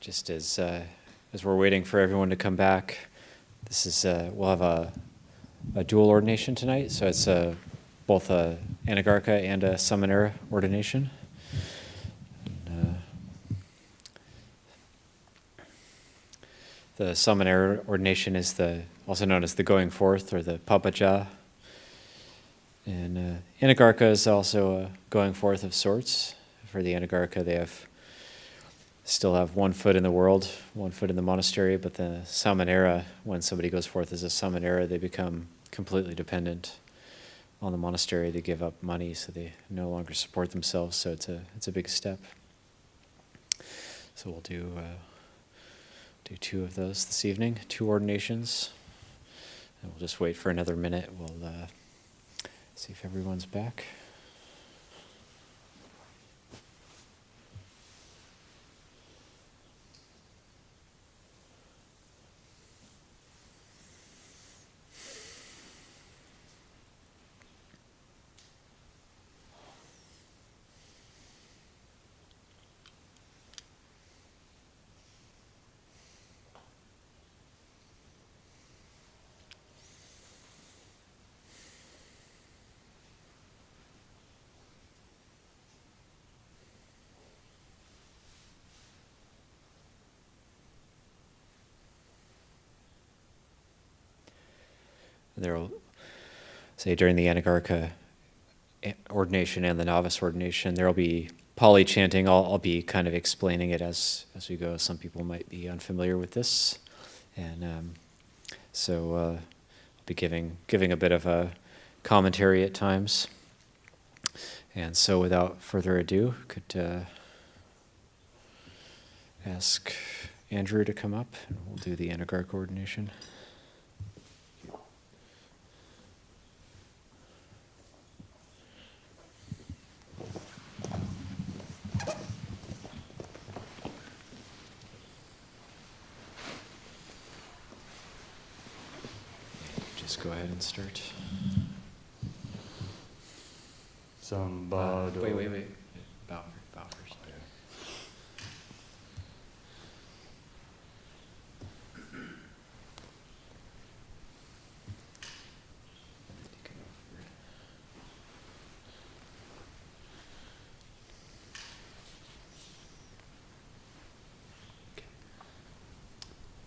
just as we're waiting for everyone to come back, this is we'll have a dual ordination tonight. So it's both a Anagārika and a Sāmaṇera ordination. The Sāmaṇera ordination is also known as the going forth or the papaja. And Anagārika is also a going forth of sorts. For the Anagārika, they still have 1 foot in the world, 1 foot in the monastery, but the Sāmaṇera, when somebody goes forth as a Sāmaṇera, they become completely dependent on the monastery. They give up money, so they no longer support themselves, so it's a big step. So we'll do 2 of those this evening, 2 ordinations, and we'll just wait for another minute. We'll see if everyone's back. There will say during the Anagārika ordination and the novice ordination, there will be pali chanting. I'll be kind of explaining it as we go. Some people might be unfamiliar with this, and so I'll be giving a bit of a commentary at times. And so, without further ado, could ask Andrew to come up, and we'll do the Anagārika ordination. Go ahead and start. Wait. Bow first.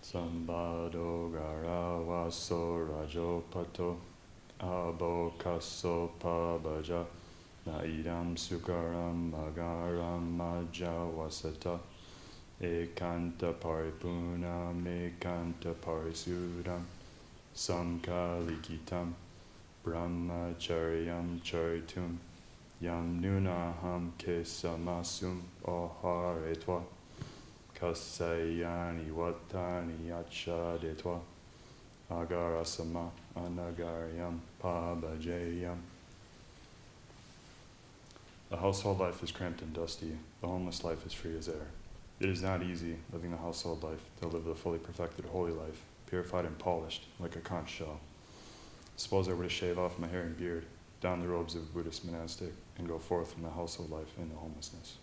Sambado gara vaso rajo pato abo kaso pabaja naidam sukaram magaram maja vasata ekanta paripuna mekanta parisudam samkalikitam brahmacharyam charitum yam nunaham kesamasum oharetva Kasayani Vatani Yacha Detwa Agarasama Anagaryam Pabajayam. The household life is cramped and dusty. The homeless life is free as air. It is not easy living the household life to live the fully perfected holy life, purified and polished like a conch shell. Suppose I were to shave off my hair and beard, don the robes of a Buddhist monastic, and go forth from the household life into homelessness.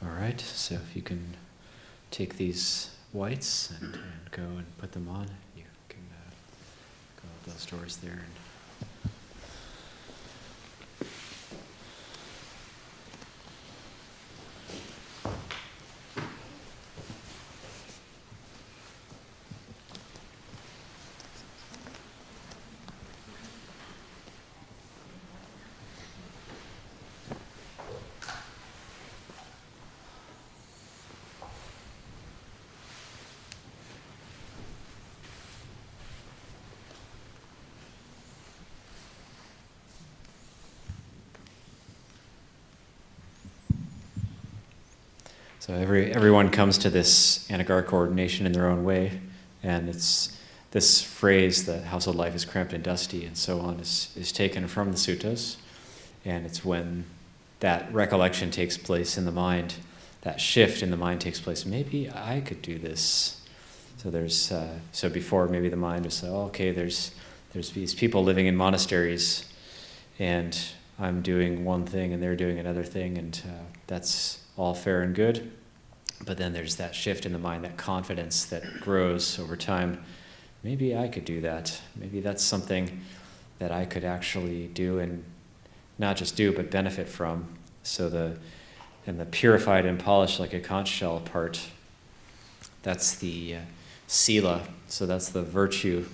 All right, so if you can take these whites and go and put them on, you can go out those doors there. So everyone comes to this Anagārika ordination in their own way, and it's this phrase, the household life is cramped and dusty and so on, is taken from the suttas, and it's when that recollection takes place in the mind, that shift in the mind takes place. Maybe I could do this. So there's so before maybe the mind was like, oh, okay, there's these people living in monasteries, and I'm doing one thing and they're doing another thing, and that's all fair and good. But then there's that shift in the mind, that confidence that grows over time. Maybe I could do that. Maybe that's something that I could actually do, and not just do, but benefit from. So the purified and polished like a conch shell part, that's the sila. So that's the virtue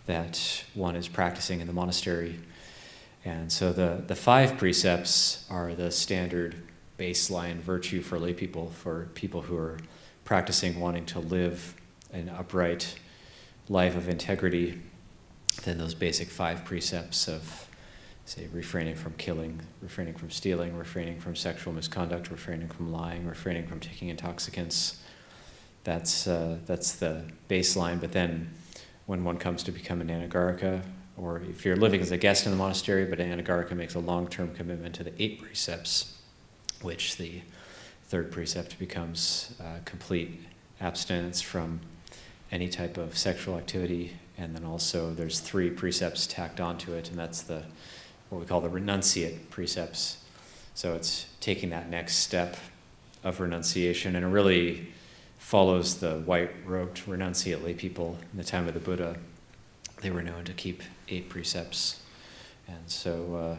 that one is practicing in the monastery. And so the 5 precepts are the standard baseline virtue for lay people, for people who are practicing wanting to live an upright life of integrity. Then those basic 5 precepts of, say, refraining from killing, refraining from stealing, refraining from sexual misconduct, refraining from lying, refraining from taking intoxicants. That's the baseline. But then when one comes to become an Anagārika, or if you're living as a guest in the monastery, but an Anagārika makes a long-term commitment to the 8 precepts, which the 3rd precept becomes complete abstinence from any type of sexual activity. And then also there's 3 precepts tacked onto it, and that's what we call the renunciate precepts. So it's taking that next step of renunciation, and it really follows the white-robed renunciate lay people in the time of the Buddha. They were known to keep 8 precepts, and so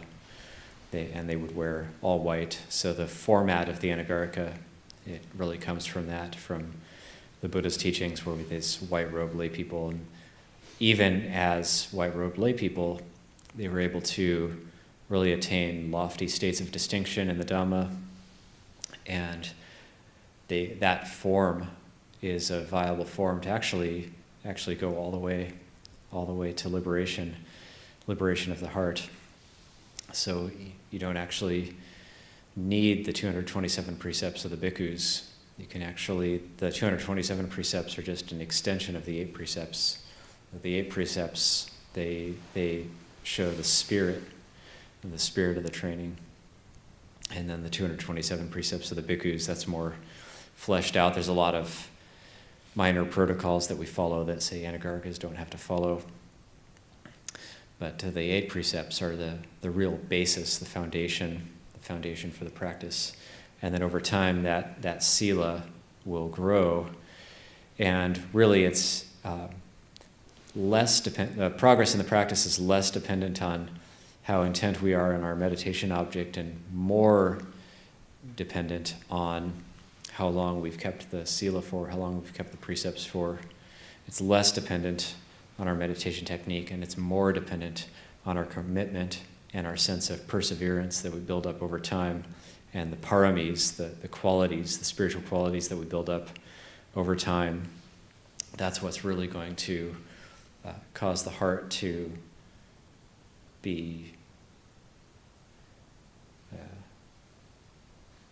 they would wear all white. So the format of the Anagārika, it really comes from that, from the Buddha's teachings, where with these white-robed lay people, and even as white-robed lay people, they were able to really attain lofty states of distinction in the Dhamma, and that form is a viable form to actually go all the way to liberation of the heart. So you don't actually need the 227 precepts of the bhikkhus. You can the 227 precepts are just an extension of the 8 precepts. The 8 precepts, they show the spirit of the training. And then the 227 precepts of the bhikkhus, that's more fleshed out. There's a lot of minor protocols that we follow that say Anagārikas don't have to follow. But the 8 precepts are the real basis, the foundation for the practice. And then over time, that sila will grow. And really it's progress in the practice is less dependent on how intent we are on our meditation object, and more dependent on how long we've kept the sila for, how long we've kept the precepts for. It's less dependent on our meditation technique, and it's more dependent on our commitment and our sense of perseverance that we build up over time, and the paramis, the qualities, the spiritual qualities that we build up over time. That's what's really going to cause the heart to be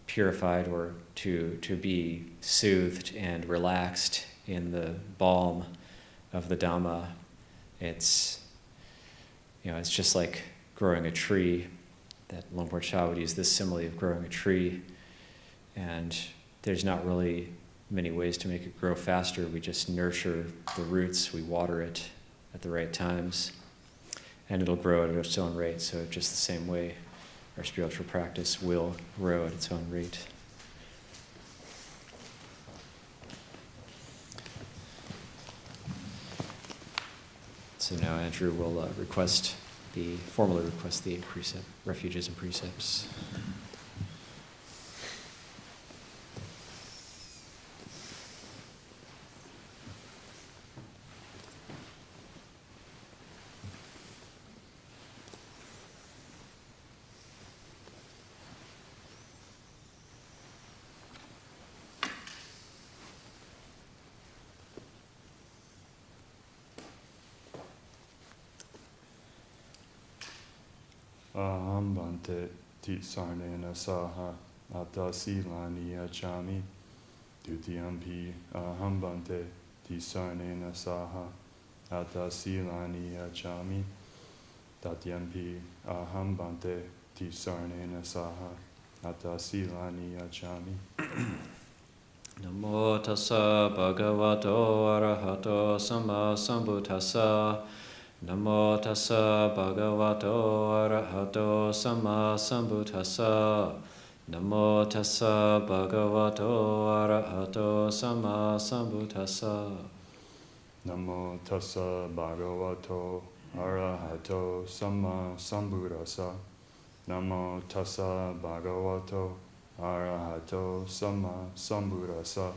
purified, or to be soothed and relaxed in the balm of the Dhamma. It's just like growing a tree. That Luang Por Chah would use this simile of growing a tree, and there's not really many ways to make it grow faster. We just nurture the roots, we water it at the right times, and it'll grow at its own rate. So just the same way, our spiritual practice will grow at its own rate. So now Andrew will formally request the 8 refuges and precepts. Aham bante tit sarnena saha atta silani achami dutiyampi aham bante tit sarnena saha atta silani achami tatyampi aham bante tit sarnena saha atta silani achami. Namo tassa bhagavato arahato samma sambuddhassa. Namo tassa bhagavato arahato samma sambuddhassa. Namo tassa bhagavato arahato samma sambuddhassa. Namo tassa bhagavato arahato samma sambuddhassa. Namo tassa bhagavato arahato samma sambuddhassa.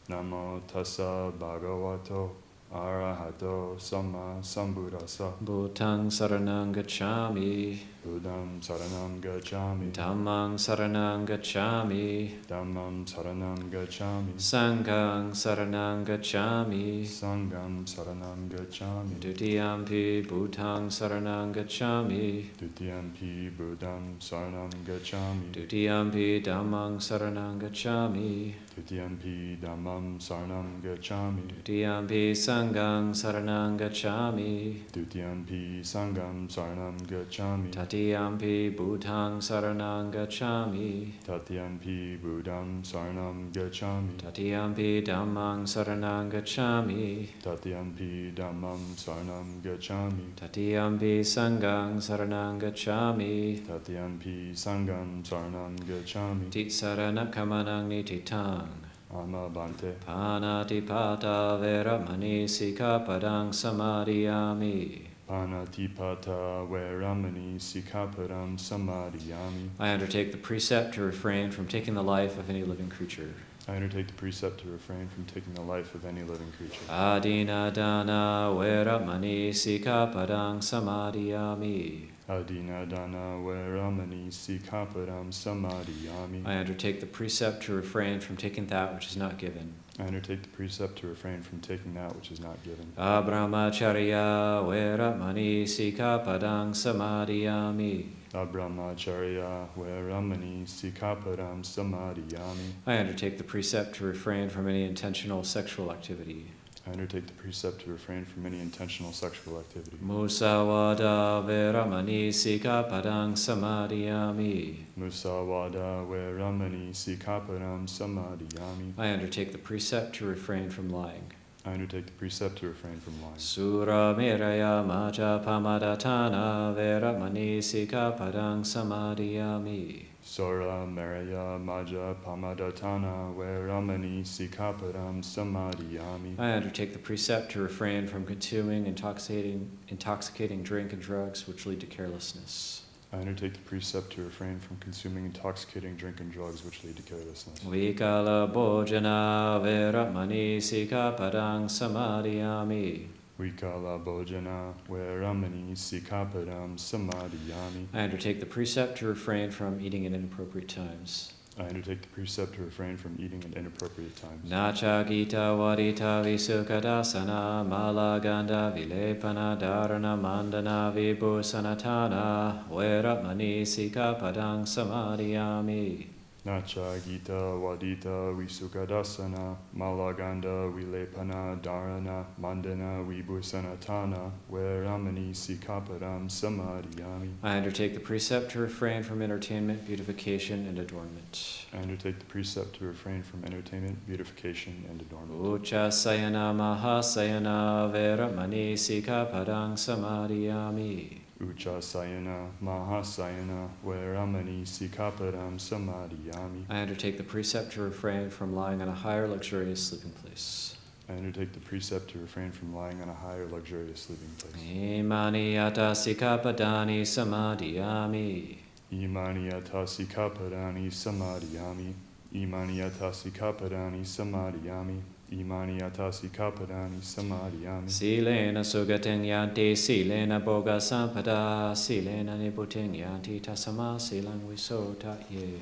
Namo tassa bhagavato arahato samma sambuddhassa. Bhutang saranang gacchami. Buddham saranam gacchami. Dhammang saranang gacchami. Dhammam saranam gacchami. Sanghang saranang gacchami. Sangham saranam gacchami. Dutiyampi bhutang saranang gacchami. Dutiyampi buddham saranam gacchami. Dutiyampi dhammang saranang gacchami. Dutiyampi dhammam saranam gacchami. Dutiyampi sanghang saranang gacchami. Dutiyampi sangham saranam gacchami. Tatiyampi bhutang saranang gacchami. Tatiyampi buddham saranam gacchami. Tatiyampi dhammang saranang gacchami. Tatiyampi dhammam saranam gacchami. Tatiyampi sanghang saranang gacchami. Tatiyampi sangham saranam gacchami. Tit saranakamanang nititang. Amabante. Panatipata veramani sikapadang samadhiyami. Panatipata veramani sikapadam samadhiyami. I undertake the precept to refrain from taking the life of any living creature. I undertake the precept to refrain from taking the life of any living creature. Adina dana veramani sikapadang samadhiyami. Adina dana veramani sikapadam samadhiyami. I undertake the precept to refrain from taking that which is not given. I undertake the precept to refrain from taking that which is not given. Abrahmacharya veramani sikapadang samadhiyami. Abhramacharya veramani sikapadam samadhiyami. I undertake the precept to refrain from any intentional sexual activity. I undertake the precept to refrain from any intentional sexual activity. Musawada veramani sikapadang samadhiyami. Musawada veramani sikapadam samadhiyami. I undertake the precept to refrain from lying. I undertake the precept to refrain from lying. Suramiraya maja pamadatana veramani sikapadang samadhiyami. Sora Maraya Maja Pamadatana Veramani Sikapadam Samadhiyami. I undertake the precept to refrain from consuming intoxicating drink and drugs which lead to carelessness. I undertake the precept to refrain from consuming intoxicating drink and drugs which lead to carelessness. Vikala bhojana veramani sikapadang samadhiyami. Vikala Bhojana Veramani Sikapadam Samadhiyami. I undertake the precept to refrain from eating at inappropriate times. I undertake the precept to refrain from eating at inappropriate times. Nacha gita vadita visukadasana malaganda vilepana dharana mandana vibhusanatana veramani sikapadang samadhiyami. Nacha Gita Vadita Visukadasana Malaganda Vilepana Dharana Mandana Vibhusanatana Veramani Sikapadam Samadhiyami. I undertake the precept to refrain from entertainment, beautification, and adornment. I undertake the precept to refrain from entertainment, beautification, and adornment. Uchasayana mahasayana veramani sikapadang samadhiyami. Uchasayana Mahasayana Veramani Sikapadam Samadhiyami. I undertake the precept to refrain from lying on a higher luxurious sleeping place. I undertake the precept to refrain from lying on a higher luxurious sleeping place. Imani yata sikapadani samadhiyami. Imani yata sikapadani samadhiyami. Imani yata sikapadani samadhiyami. Imani yata sikapadani samadhiyami. Silena sugatin yanti silena boga sampada silena niputin yanti tasama silang visota ye.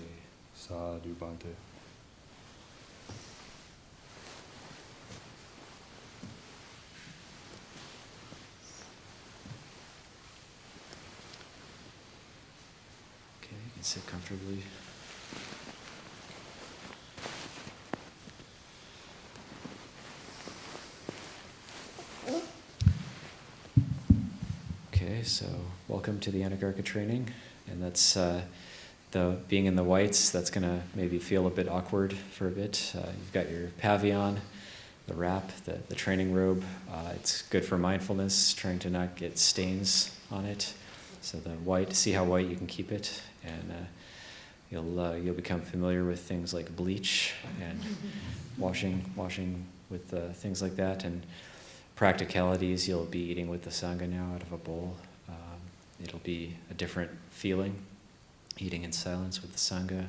Sadhu Bhante. Okay, you can sit comfortably. Okay, so welcome to the Anagārika training, and that's the being in the whites. That's gonna maybe feel a bit awkward for a bit. You've got your pavillon, the wrap, the training robe. It's good for mindfulness, trying to not get stains on it. So the white, see how white you can keep it, and You'll become familiar with things like bleach and washing with things like that, and practicalities. You'll be eating with the sangha now out of a bowl. It'll be a different feeling, eating in silence with the sangha.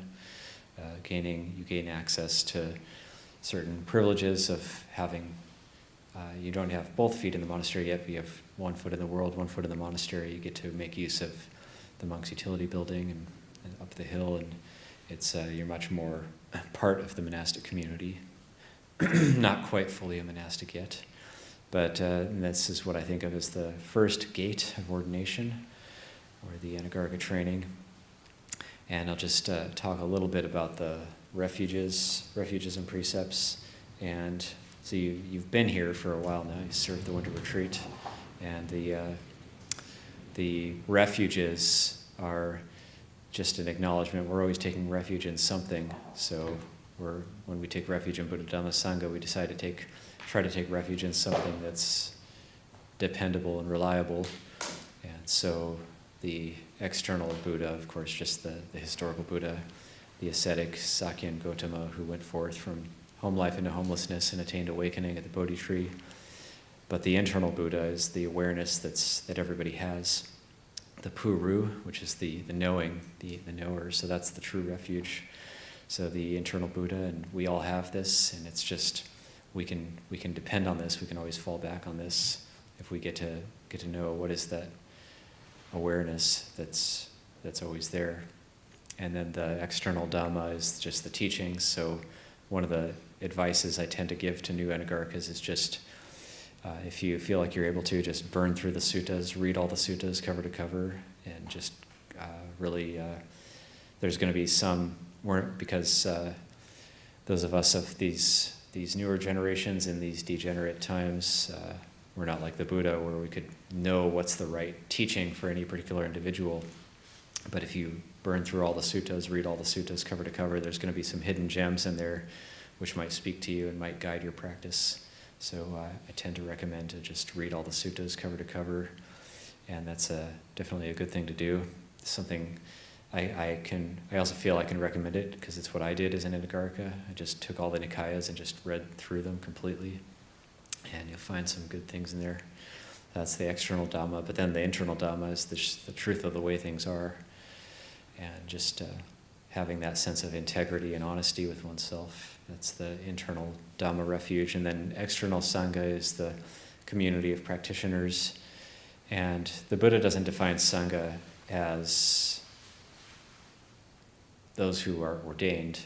You gain access to certain privileges of having. You don't have both feet in the monastery yet, but you have one foot in the world, one foot in the monastery. You get to make use of the monks' utility building and up the hill, and you're much more part of the monastic community. Not quite fully a monastic yet, but this is what I think of as the first gate of ordination, or the Anagārika training. And I'll just talk a little bit about the refuges and precepts. And so you've been here for a while now. You served the winter retreat, and the refuges are just an acknowledgement. We're always taking refuge in something. So when we take refuge in Buddha Dhamma Sangha, we decide to try to take refuge in something that's dependable and reliable. And so the external Buddha, of course, just the historical Buddha, the ascetic Sakya and Gautama, who went forth from home life into homelessness and attained awakening at the Bodhi tree. But the internal Buddha is the awareness that everybody has. The Puru, which is the knowing, the knower, so that's the true refuge. So the internal Buddha, and we all have this, and it's just, we can depend on this, we can always fall back on this if we get to know what is that awareness that's always there. And then the external Dhamma is just the teachings. So one of the advices I tend to give to new Anagārikas is just, if you feel like you're able to, just burn through the suttas, read all the suttas cover to cover, and just really, there's going to be some, because those of us of these newer generations in these degenerate times, we're not like the Buddha where we could know what's the right teaching for any particular individual. But if you burn through all the suttas, read all the suttas cover to cover, there's going to be some hidden gems in there which might speak to you and might guide your practice. So I tend to recommend to just read all the suttas cover to cover, and that's definitely a good thing to do. Something I also feel I can recommend it because it's what I did as an Anagārika. I just took all the Nikayas and just read through them completely, and you'll find some good things in there. That's the external Dhamma, but then the internal Dhamma is the truth of the way things are, and just having that sense of integrity and honesty with oneself. That's the internal Dhamma refuge. And then external Sangha is the community of practitioners. And the Buddha doesn't define Sangha as those who are ordained.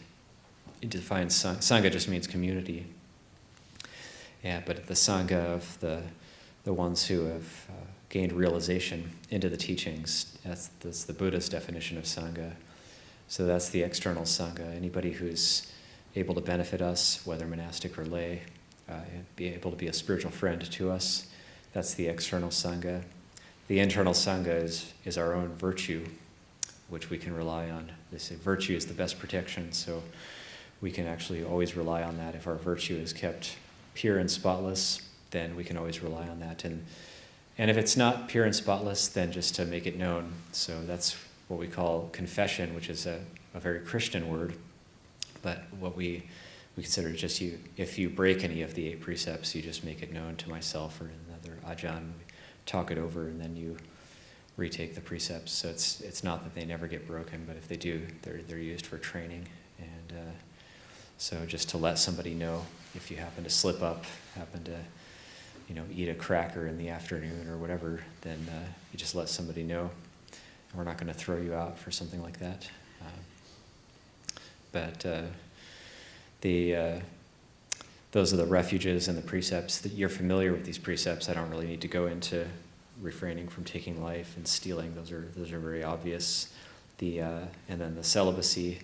It defines Sangha just means community. Yeah, but the Sangha of the ones who have gained realization into the teachings, that's the Buddha's definition of Sangha. So that's the external Sangha. Anybody who's able to benefit us, whether monastic or lay, be able to be a spiritual friend to us, that's the external Sangha. The internal Sangha is our own virtue, which we can rely on. They say virtue is the best protection, so we can actually always rely on that. If our virtue is kept pure and spotless, then we can always rely on that. And if it's not pure and spotless, then just to make it known. So that's what we call confession, which is a very Christian word. But what we consider just if you break any of the 8 precepts, you just make it known to myself or another ajahn, talk it over, and then you retake the precepts. So it's not that they never get broken, but if they do, they're used for training. And so just to let somebody know if you happen to slip up, happen to eat a cracker in the afternoon or whatever, then you just let somebody know. We're not going to throw you out for something like that. But those are the refuges and the precepts. That you're familiar with these precepts. I don't really need to go into refraining from taking life and stealing. Those are very obvious. And then the celibacy.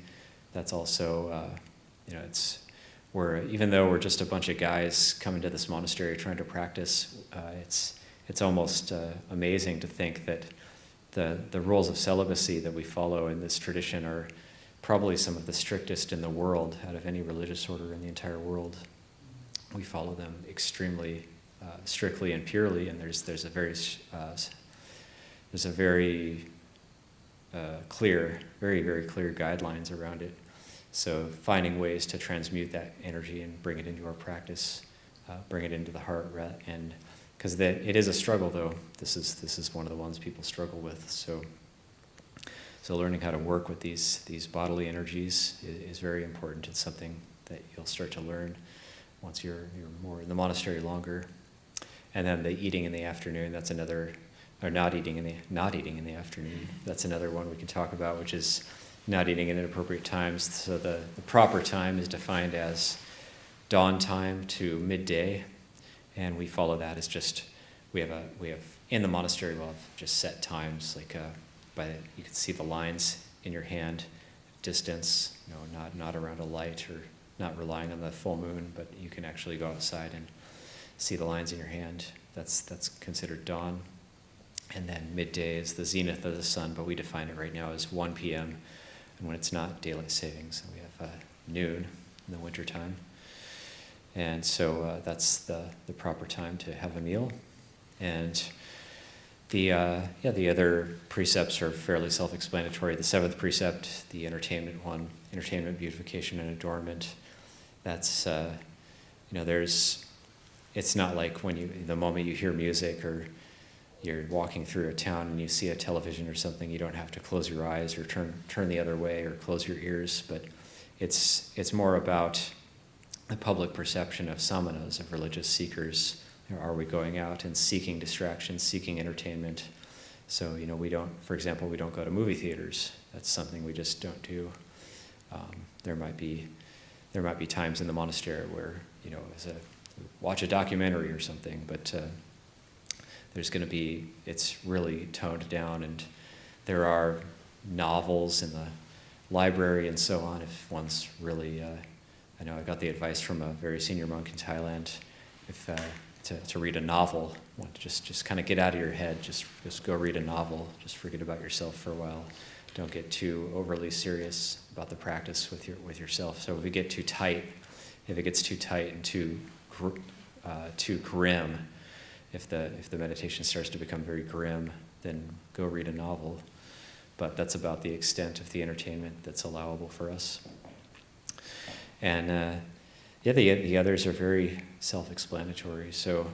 That's also even though we're just a bunch of guys coming to this monastery trying to practice, it's almost amazing to think that the rules of celibacy that we follow in this tradition are probably some of the strictest in the world out of any religious order in the entire world. We follow them extremely strictly and purely, and there's a very clear, very, very clear guidelines around it. So finding ways to transmute that energy and bring it into our practice, bring it into the heart, and because it is a struggle, though. This is one of the ones people struggle with. So learning how to work with these bodily energies is very important. It's something that you'll start to learn once you're more in the monastery longer. And then the eating in the afternoon, that's another, or not eating in the afternoon, that's another one we can talk about, which is not eating at inappropriate times. So the proper time is defined as dawn time to midday, and we follow that as just, we have in the monastery we'll have just set times, like you can see the lines in your hand, distance, not around a light or not relying on the full moon, but you can actually go outside and see the lines in your hand. That's considered dawn. And then midday is the zenith of the sun, but we define it right now as 1 p.m. and when it's not daylight savings. And we have noon in the wintertime. And so that's the proper time to have a meal. And the other precepts are fairly self-explanatory. The 7th precept, the entertainment one, entertainment, beautification, and adornment. That's it's not like the moment you hear music or you're walking through a town and you see a television or something, you don't have to close your eyes or turn the other way or close your ears, but it's more about the public perception of samanas, of religious seekers. Are we going out and seeking distraction, seeking entertainment? So, we don't go to movie theaters. That's something we just don't do. There might be times in the monastery where, watch a documentary or something, but it's really toned down, and there are novels in the library and so on. If one's really, I know I got the advice from a very senior monk in Thailand, to read a novel, just kind of get out of your head, just go read a novel, just forget about yourself for a while. Don't get too overly serious about the practice with yourself. So if it gets too tight and too grim, if the meditation starts to become very grim, then go read a novel. But that's about the extent of the entertainment that's allowable for us. And the others are very self-explanatory. So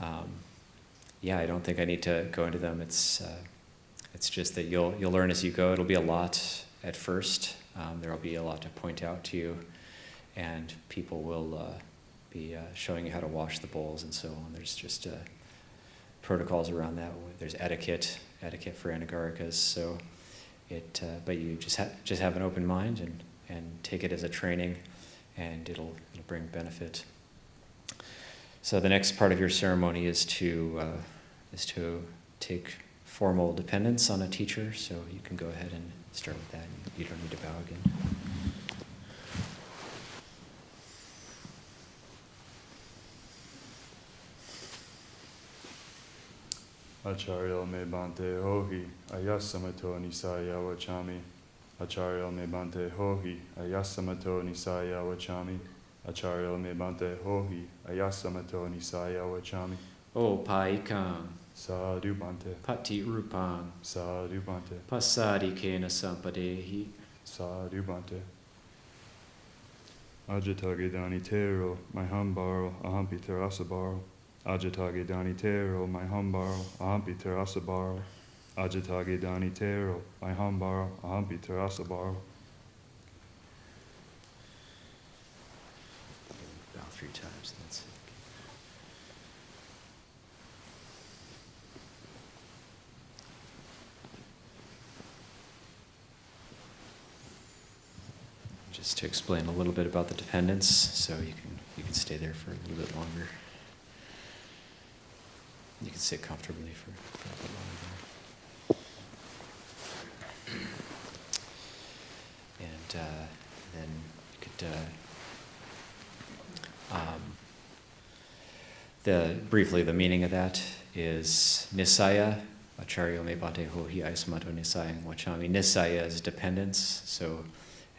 I don't think I need to go into them. It's just that you'll learn as you go. It'll be a lot at first. There will be a lot to point out to you, and people will be showing you how to wash the bowls and so on. There's just protocols around that. There's etiquette for Anagārikas. So but you just have an open mind and take it as a training, and it'll bring benefit. So the next part of your ceremony is to take formal dependence on a teacher. So you can go ahead and start with that. You don't need to bow again. Acharya me bante hohi ayasamato nisaya vachami. Acharya me bante hohi ayasamato nisaya vachami. Acharya me bante hohi ayasamato nisaya vachami. O paikam Sadhu bante. pati rupam Sadhu bante. pasadi kena sampadehi. Sadhu bante. Ajatage dani tero, my hambaro, ahampi terasabaro. Ajatage dani tero, my hambaro, ahampi terasabaro. Ajatage dani tero, my hambaro, ahampi terasabaro. Bow 3 times, that's it. Just to explain a little bit about the dependence, so you can stay there for a little bit longer. You can sit comfortably for a bit longer. And then you could, briefly, the meaning of that is Nisaya, Acharya me bante hohi aisamato nisayang wachami. Nisaya is dependence, so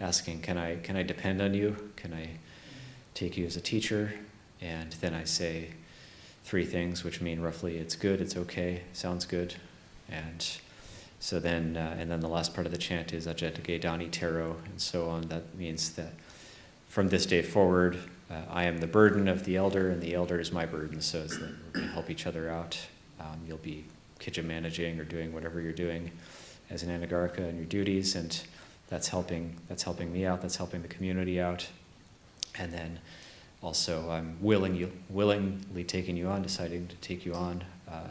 asking, can I depend on you? Can I take you as a teacher? And then I say 3 things, which mean roughly it's good, it's okay, sounds good. And So then, and then the last part of the chant is Ajete Dani Tero, and so on. That means that from this day forward, I am the burden of the elder, and the elder is my burden. So it's that we're going to help each other out. You'll be kitchen managing or doing whatever you're doing as an Anagārika and your duties, and that's helping me out. That's helping the community out. And then also, I'm willingly taking you on, deciding to take you on,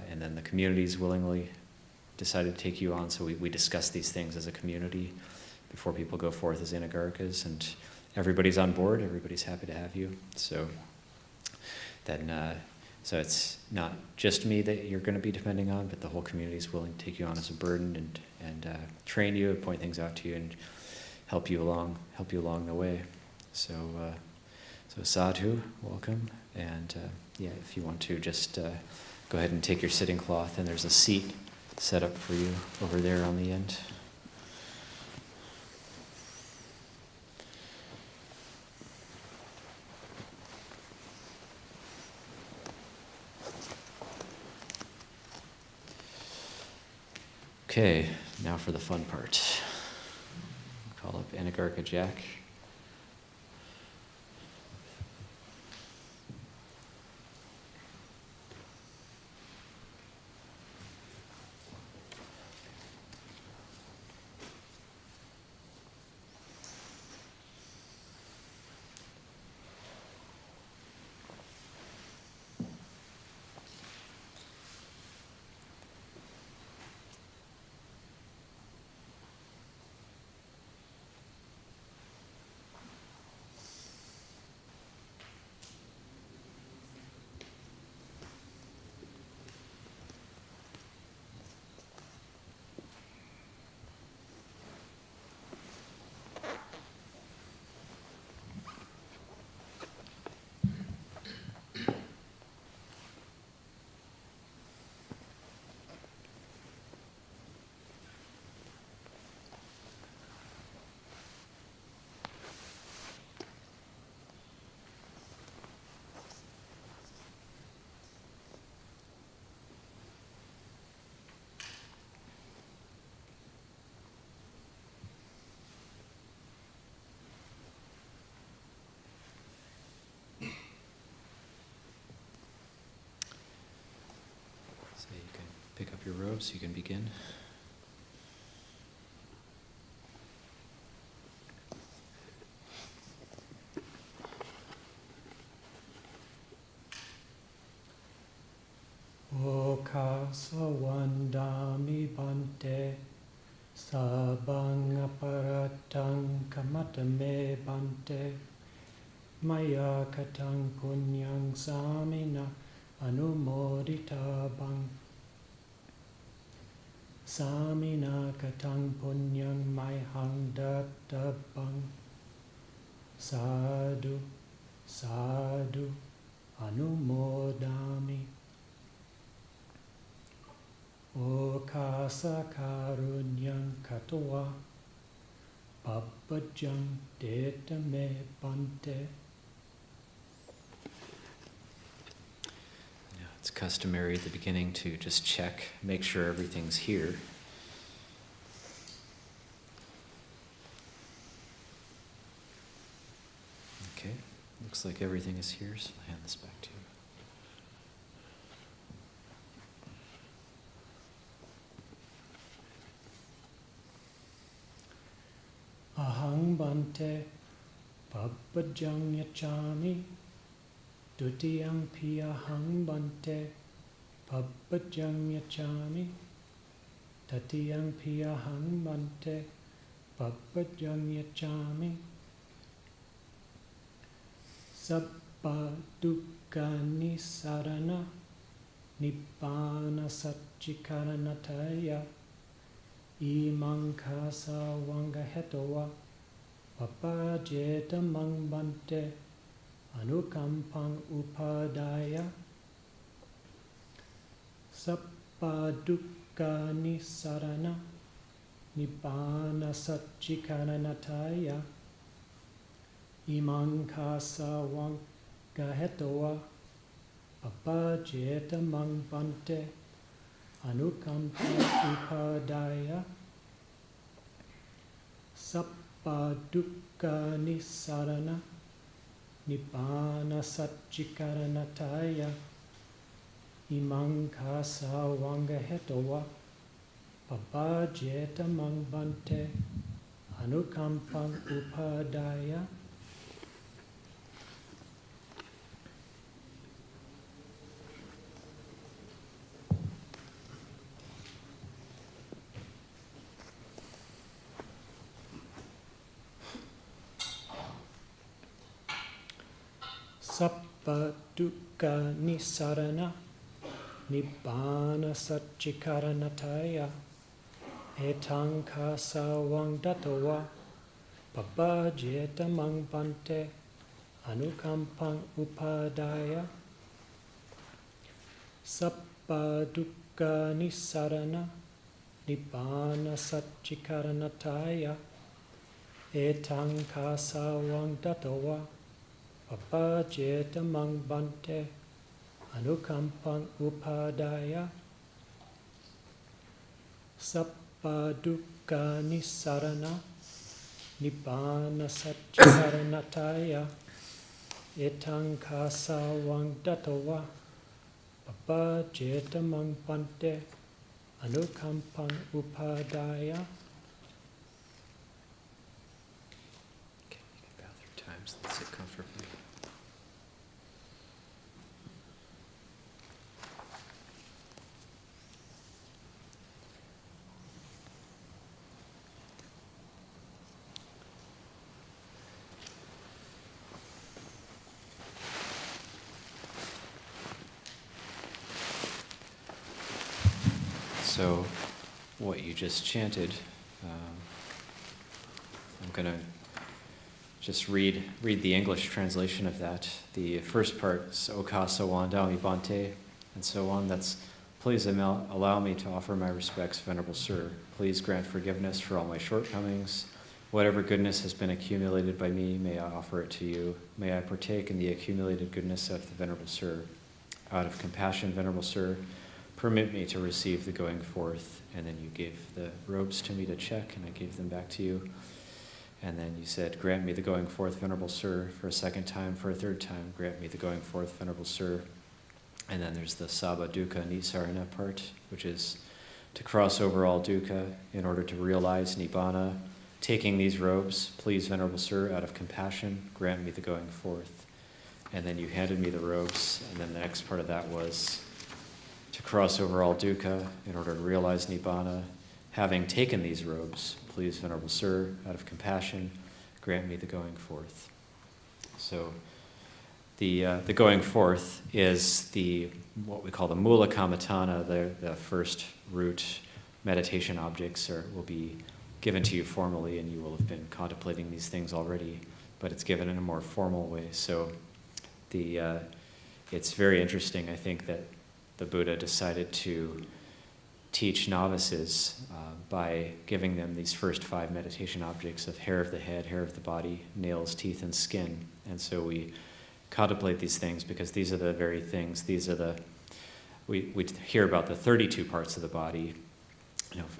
and then the community's willingly decided to take you on. So we discuss these things as a community before people go forth as Anagārikas, and everybody's on board. Everybody's happy to have you. So then, so it's not just me that you're going to be depending on, but the whole community is willing to take you on as a burden and train you, and point things out to you, and help you along the way. So sadhu, welcome, and yeah, if you want to just go ahead and take your sitting cloth, and there's a seat set up for you over there on the end. Okay, now for the fun part. Call up Anagārika Jack. So you can pick up your robes, you can begin. Okasawandami bante Sabangaparatang kamatame bante Maya katang punyang samina anumodita bang Samina katang punyang mayhang datta bang Sadhu, sadhu, anumodami Okasa karunyang katoa Pappajang detame bante. It's customary at the beginning to just check, make sure everything's here. Okay, looks like everything is here, so I'll hand this back to you. Ahang bante pappajang yachami Dutiyang piyahang bante pappajang yachami Tatiyang piyahang bante pappajang yachami Sabba dukkani sarana Nibbana satchikaranataya Imang kasa wanga hetowa Papajeta mang bante Anukampang upadaya Sappadukkani sarana Nibbana satchikaranataya Imang kasa wanga hetowa Papajeta mang bante anukampang upadaya sappa dukkha nisarana nibbana satchikaranataya imang kasa wanga hetowa pabajeta mangbante anukampang upadaya sappa dukkha nisarana nibbana satchikaranataya etang kasa wangdatawa pabajeta mangbante anukampang upadaya sappa dukkha nisarana nibbana satchikaranataya etang kasa wangdatawa pabajeta mangbante anukampang upadaya sappa dukkha nisarana nibbana satchikaranataya etang kasa wangdatawa pabajeta mangbante anukampang upadaya. Okay, you can bow 3 times. Let's sit comfortably. So, what you just chanted, I'm going to just read the English translation of that. The first part is Okasa Wandami Bante, and so on. That's, please allow me to offer my respects, Venerable Sir. Please grant forgiveness for all my shortcomings. Whatever goodness has been accumulated by me, may I offer it to you. May I partake in the accumulated goodness of the Venerable Sir. Out of compassion, Venerable Sir, permit me to receive the going forth. And then you gave the robes to me to check, and I gave them back to you. And then you said, grant me the going forth, Venerable Sir, for a second time, for a third time, grant me the going forth, Venerable Sir. And then there's the Sabba Dukkha Nisarana part, which is to cross over all dukkha in order to realize Nibbana. Taking these robes, please, Venerable Sir, out of compassion, grant me the going forth. And then you handed me the robes, and then the next part of that was to cross over all dukkha in order to realize Nibbana. Having taken these robes, please, Venerable Sir, out of compassion, grant me the going forth. So the going forth is what we call the mula kammatthana, the first root meditation objects will be given to you formally, and you will have been contemplating these things already, but it's given in a more formal way. So it's very interesting, I think, that the Buddha decided to teach novices by giving them these first 5 meditation objects of hair of the head, hair of the body, nails, teeth, and skin. And so we contemplate these things because these are the very things, we hear about the 32 parts of the body.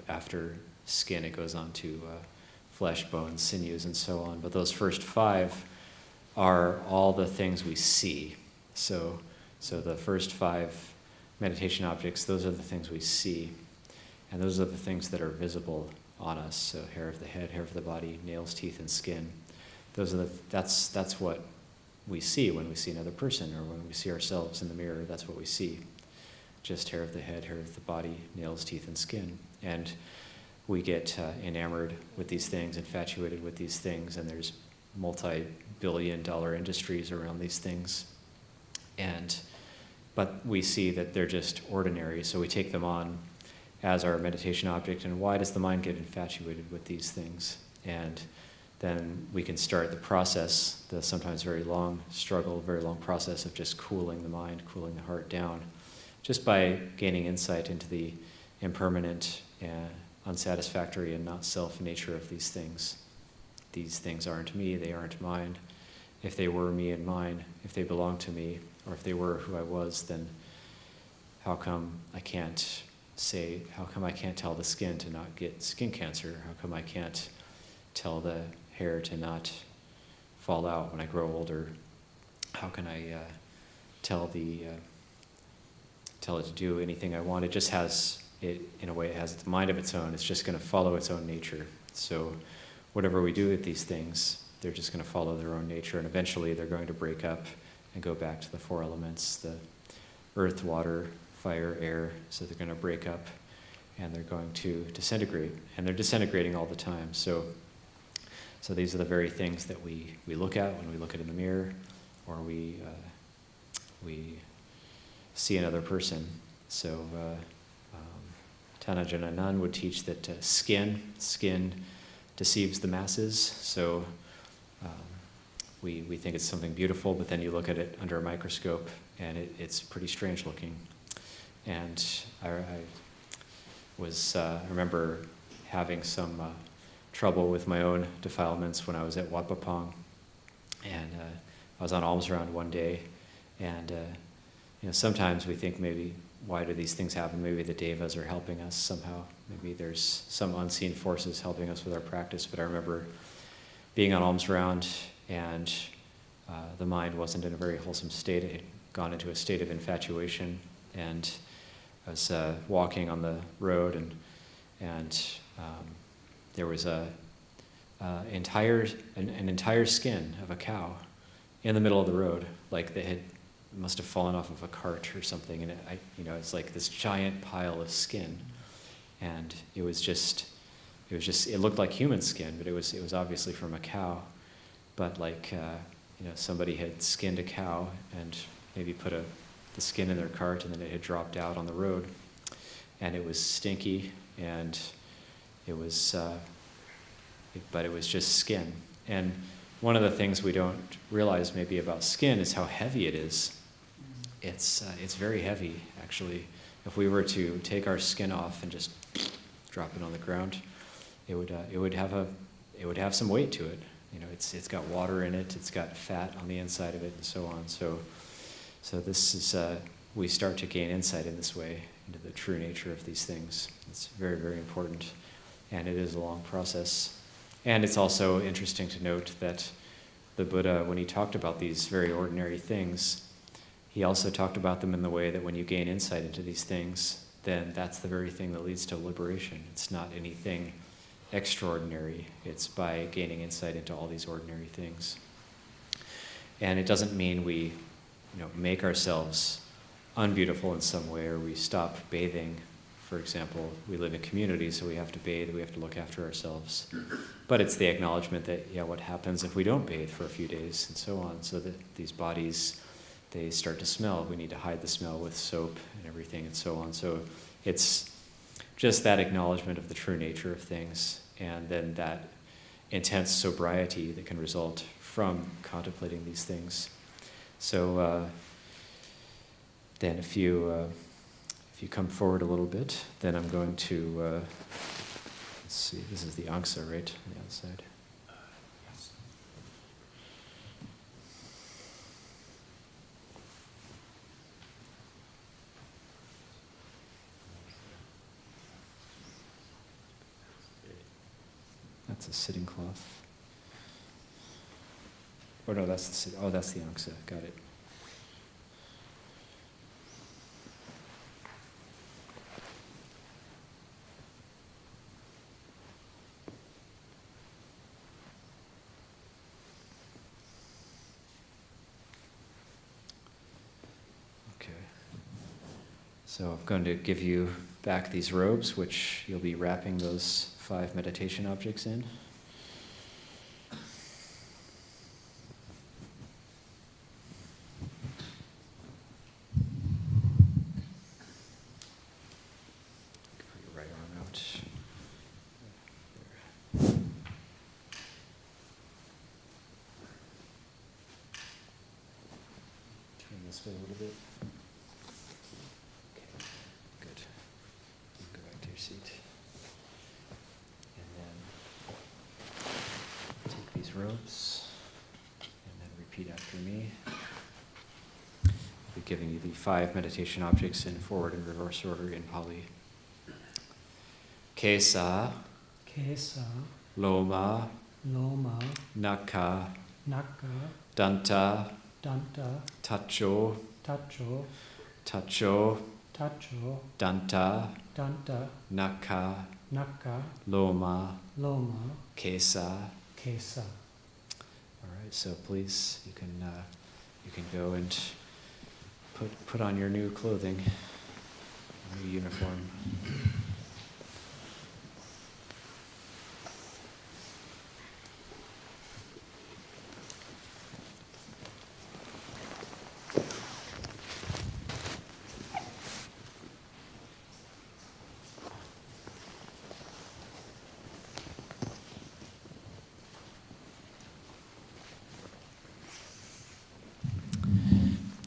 After skin it goes on to flesh, bones, sinews, and so on. But those first 5 are all the things we see. So the first 5 meditation objects, those are the things we see. And those are the things that are visible on us. So hair of the head, hair of the body, nails, teeth, and skin. That's what we see when we see another person, or when we see ourselves in the mirror. That's what we see. Just hair of the head, hair of the body, nails, teeth, and skin. And we get enamored with these things, infatuated with these things, and there's multi-billion-dollar industries around these things. But we see that they're just ordinary, so we take them on as our meditation object. And why does the mind get infatuated with these things? And then we can start the process, the sometimes very long struggle, very long process of just cooling the mind, cooling the heart down, just by gaining insight into the impermanent and unsatisfactory and not self nature of these things. These things aren't me, they aren't mine. If they were me and mine, if they belonged to me, or if they were who I was, then how come I can't say, how come I can't tell the skin to not get skin cancer? How come I can't tell the hair to not fall out when I grow older? How can I tell it to do anything I want? It just has, in a way, it has a mind of its own. It's just going to follow its own nature. So whatever we do with these things, they're just going to follow their own nature, and eventually they're going to break up and go back to the four elements, the earth, water, fire, air. So they're going to break up and they're going to disintegrate, and they're disintegrating all the time. So these are the very things that we look at when we look at in the mirror, or we see another person. So Tanajan Anan would teach that skin deceives the masses. So we think it's something beautiful, but then you look at it under a microscope and it's pretty strange looking. And I remember having some trouble with my own defilements when I was at Wat Pah Pong, and I was on alms round one day, and sometimes we think maybe, why do these things happen? Maybe the devas are helping us somehow. Maybe there's some unseen forces helping us with our practice. But I remember being on alms round, and the mind wasn't in a very wholesome state. It had gone into a state of infatuation, and I was walking on the road, and there was an entire skin of a cow in the middle of the road, like it must have fallen off of a cart or something, and it's like this giant pile of skin, and it looked like human skin, but it was obviously from a cow, but somebody had skinned a cow and maybe put the skin in their cart, and then it had dropped out on the road, and it was stinky, and but it was just skin. And one of the things we don't realize maybe about skin is how heavy it is. It's very heavy, actually. If we were to take our skin off and just drop it on the ground, it would have some weight to it. It's got water in it, it's got fat on the inside of it, and so on. So this is we start to gain insight in this way into the true nature of these things. It's very, very important, and it is a long process. And it's also interesting to note that the Buddha, when he talked about these very ordinary things, he also talked about them in the way that when you gain insight into these things, then that's the very thing that leads to liberation. It's not anything extraordinary. It's by gaining insight into all these ordinary things. And it doesn't mean we make ourselves unbeautiful in some way, or we stop bathing. For example, we live in community, so we have to bathe, we have to look after ourselves. But it's the acknowledgement that, what happens if we don't bathe for a few days, and so on, so that these bodies, they start to smell. We need to hide the smell with soap and everything, and so on. So it's just that acknowledgement of the true nature of things, and then that intense sobriety that can result from contemplating these things. So then if you come forward a little bit, then I'm going to, let's see, this is the angsa, right, on the other side. Yes. That's a sitting cloth. Oh no, that's the angsa, got it. So I'm going to give you back these robes, which you'll be wrapping those 5 meditation objects in. Put your right arm out. There. Turn this way a little bit. Seat. And then take these robes and then repeat after me. I'll be giving you the 5 meditation objects in forward and reverse order in Pali. kesa, kesa, loma, loma, naka, naka, danta, danta, tacho, tacho, tacho, tacho, danta, danta, naka, naka, loma, loma, kesa. kesa. All right, so please, you can go and put on your new clothing, new uniform.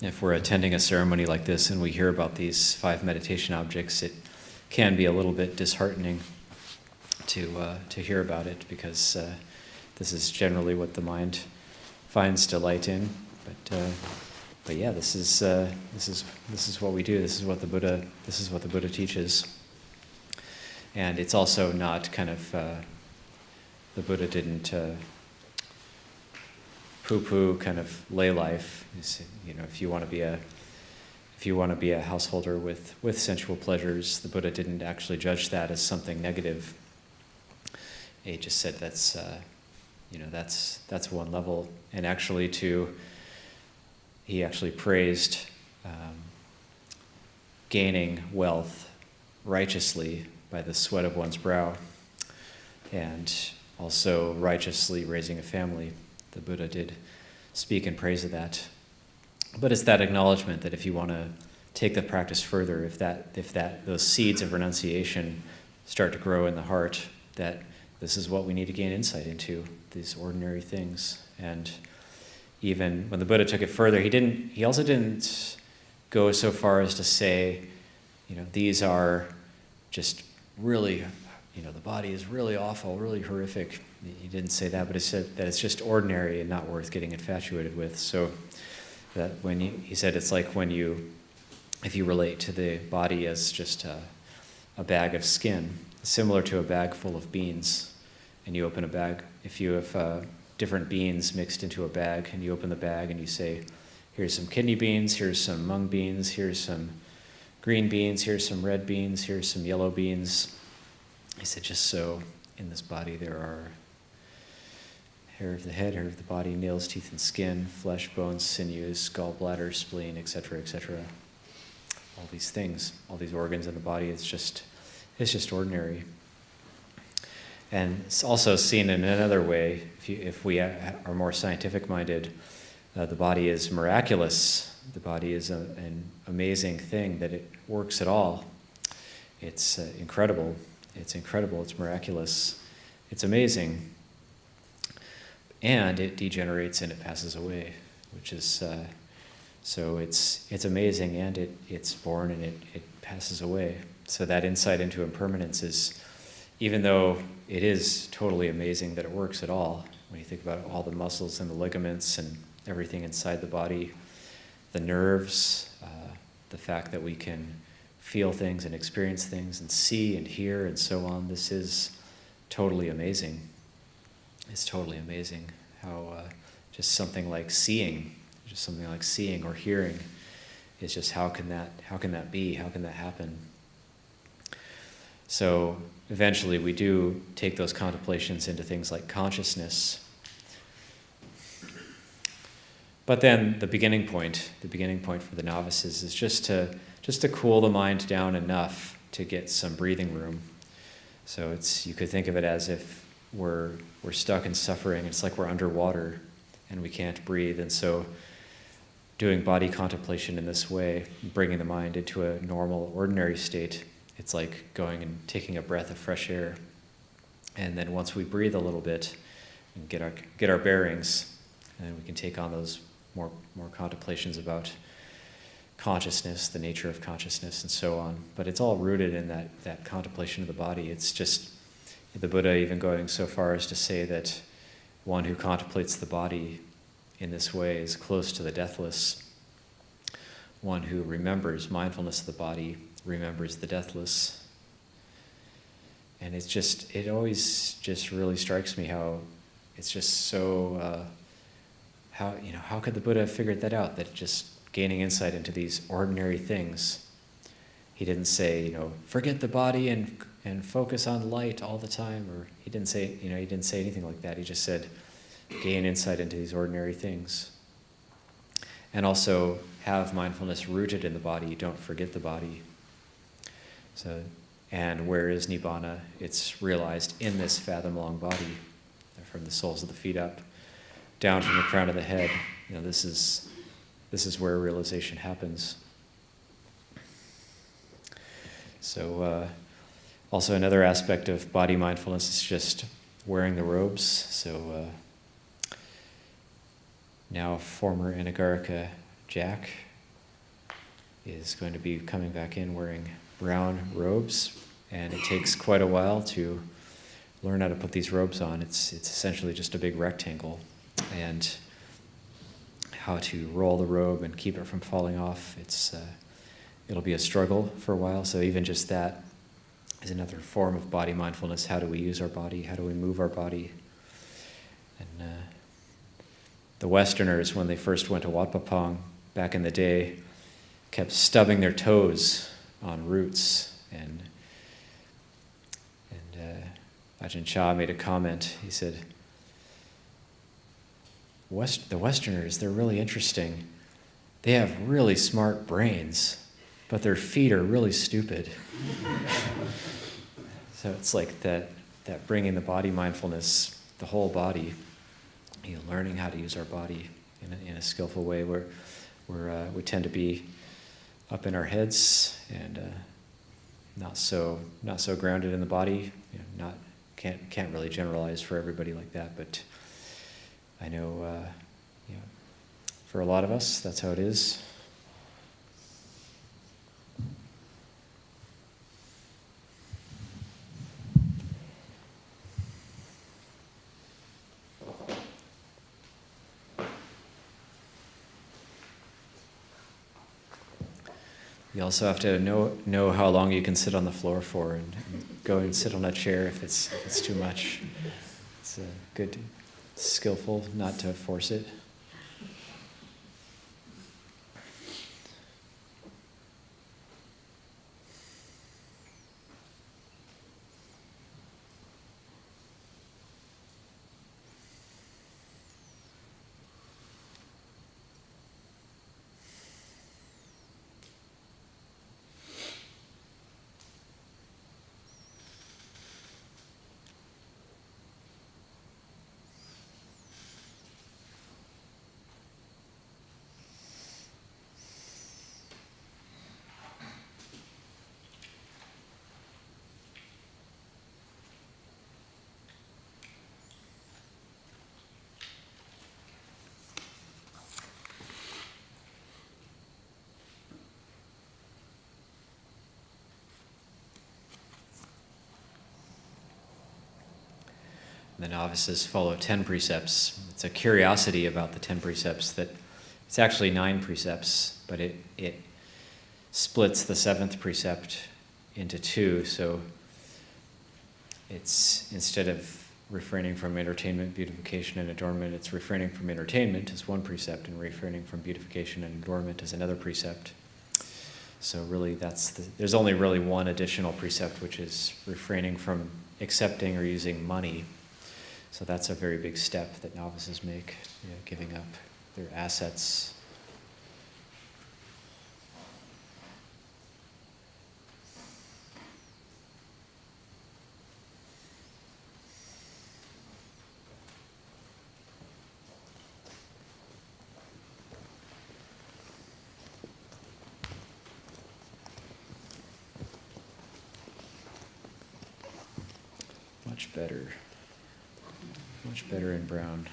If we're attending a ceremony like this and we hear about these 5 meditation objects, it can be a little bit disheartening to hear about it, because this is generally what the mind finds delight in. But yeah, this is what we do. This is what the Buddha teaches, and it's also not kind of the Buddha didn't. Poo-poo kind of lay life. You know, if you want to be a householder with sensual pleasures, the Buddha didn't actually judge that as something negative. He just said that's one level, and actually he actually praised gaining wealth righteously by the sweat of one's brow, and also righteously raising a family. The Buddha did speak in praise of that. But it's that acknowledgement that if you want to take the practice further, if those seeds of renunciation start to grow in the heart, that this is what we need to gain insight into, these ordinary things. And even when the Buddha took it further, he also didn't go so far as to say, these are just really, the body is really awful, really horrific. He didn't say that, but he said that it's just ordinary and not worth getting infatuated with. So that he said it's like if you relate to the body as just a bag of skin, similar to a bag full of beans, and you open a bag, if you have different beans mixed into a bag, and you open the bag and you say, here's some kidney beans, here's some mung beans, here's some green beans, here's some red beans, here's some yellow beans. He said, just so in this body there are hair of the head, hair of the body, nails, teeth, and skin, flesh, bones, sinews, gallbladder, spleen, etc., etc. All these things, all these organs in the body, it's just ordinary. And it's also seen in another way, if we are more scientific-minded, the body is miraculous. The body is an amazing thing, that it works at all. It's incredible. It's miraculous. It's amazing. And it degenerates and it passes away, which is, so it's amazing, and it's born and it passes away. So that insight into impermanence is, even though it is totally amazing that it works at all, when you think about all the muscles and the ligaments and everything inside the body, the nerves, the fact that we can feel things and experience things and see and hear and so on, this is totally amazing. It's totally amazing how just something like seeing or hearing is just, how can that be? How can that happen? So eventually we do take those contemplations into things like consciousness. But then the beginning point for the novices is just to cool the mind down enough to get some breathing room. So you could think of it as if we're stuck in suffering. It's like we're underwater and we can't breathe. And so doing body contemplation in this way, bringing the mind into a normal, ordinary state, it's like going and taking a breath of fresh air. And then once we breathe a little bit and get our bearings, and then we can take on those more contemplations about consciousness, the nature of consciousness, and so on. But it's all rooted in that contemplation of the body. It's just the Buddha even going so far as to say that one who contemplates the body in this way is close to the deathless. One who remembers mindfulness of the body remembers the deathless. And it always just really strikes me how it's just so, how could the Buddha have figured that out? That just gaining insight into these ordinary things. He didn't say, forget the body and focus on light all the time, or he didn't say anything like that. He just said, gain insight into these ordinary things. And also have mindfulness rooted in the body. You don't forget the body. So, and where is Nibbana? It's realized in this fathom-long body, from the soles of the feet up, down from the crown of the head. This is where realization happens. So, also another aspect of body mindfulness is just wearing the robes. So, now former Anagārika Jack is going to be coming back in wearing brown robes, and it takes quite a while to learn how to put these robes on. It's essentially just a big rectangle, and how to roll the robe and keep it from falling off. It'll be a struggle for a while. So even just that is another form of body mindfulness. How do we use our body? How do we move our body? And the Westerners, when they first went to Wat Pah Pong back in the day, kept stubbing their toes on roots. And Ajahn Chah made a comment. He said, the Westerners, they're really interesting. They have really smart brains, but their feet are really stupid. So it's like that bringing the body mindfulness, the whole body, learning how to use our body in a skillful way, where we tend to be up in our heads and not so grounded in the body. Can't really generalize for everybody like that, but I know for a lot of us that's how it is. You also have to know how long you can sit on the floor for, and go and sit on a chair if it's too much. It's good, skillful not to force it. The novices follow 10 precepts. It's a curiosity about the 10 precepts that it's actually 9 precepts, but it splits the 7th precept into 2. So it's, instead of refraining from entertainment, beautification, and adornment, it's refraining from entertainment as one precept and refraining from beautification and adornment as another precept. So really there's only really one additional precept, which is refraining from accepting or using money. So that's a very big step that novices make, giving up their assets. Much better. Much better in brown.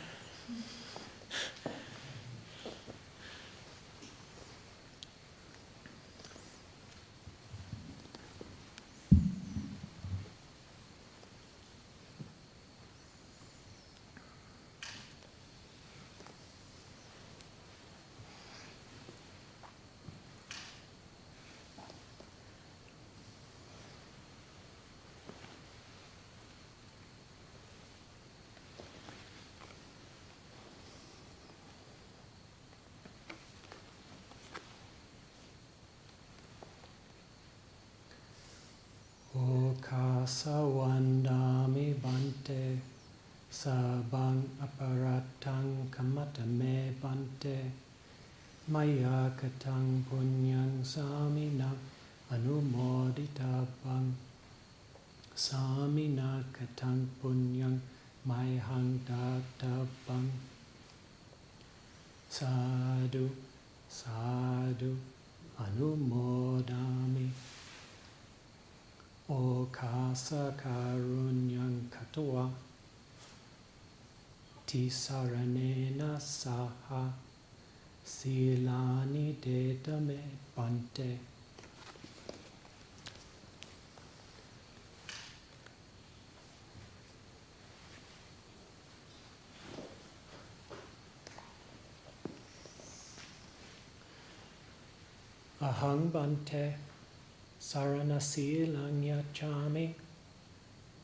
Sawandami Bante Sabang Aparatang Kamatame Bante Maya Katang Punyang Samina Anumoditabang Samina Katang Punyang Mayhang Databang Sadhu Sadhu Anumodami O Kasa Karunyang Katwa Tisaranena Saha Silani Dedame Bante. Ahang Bante Sarana Silang Yachami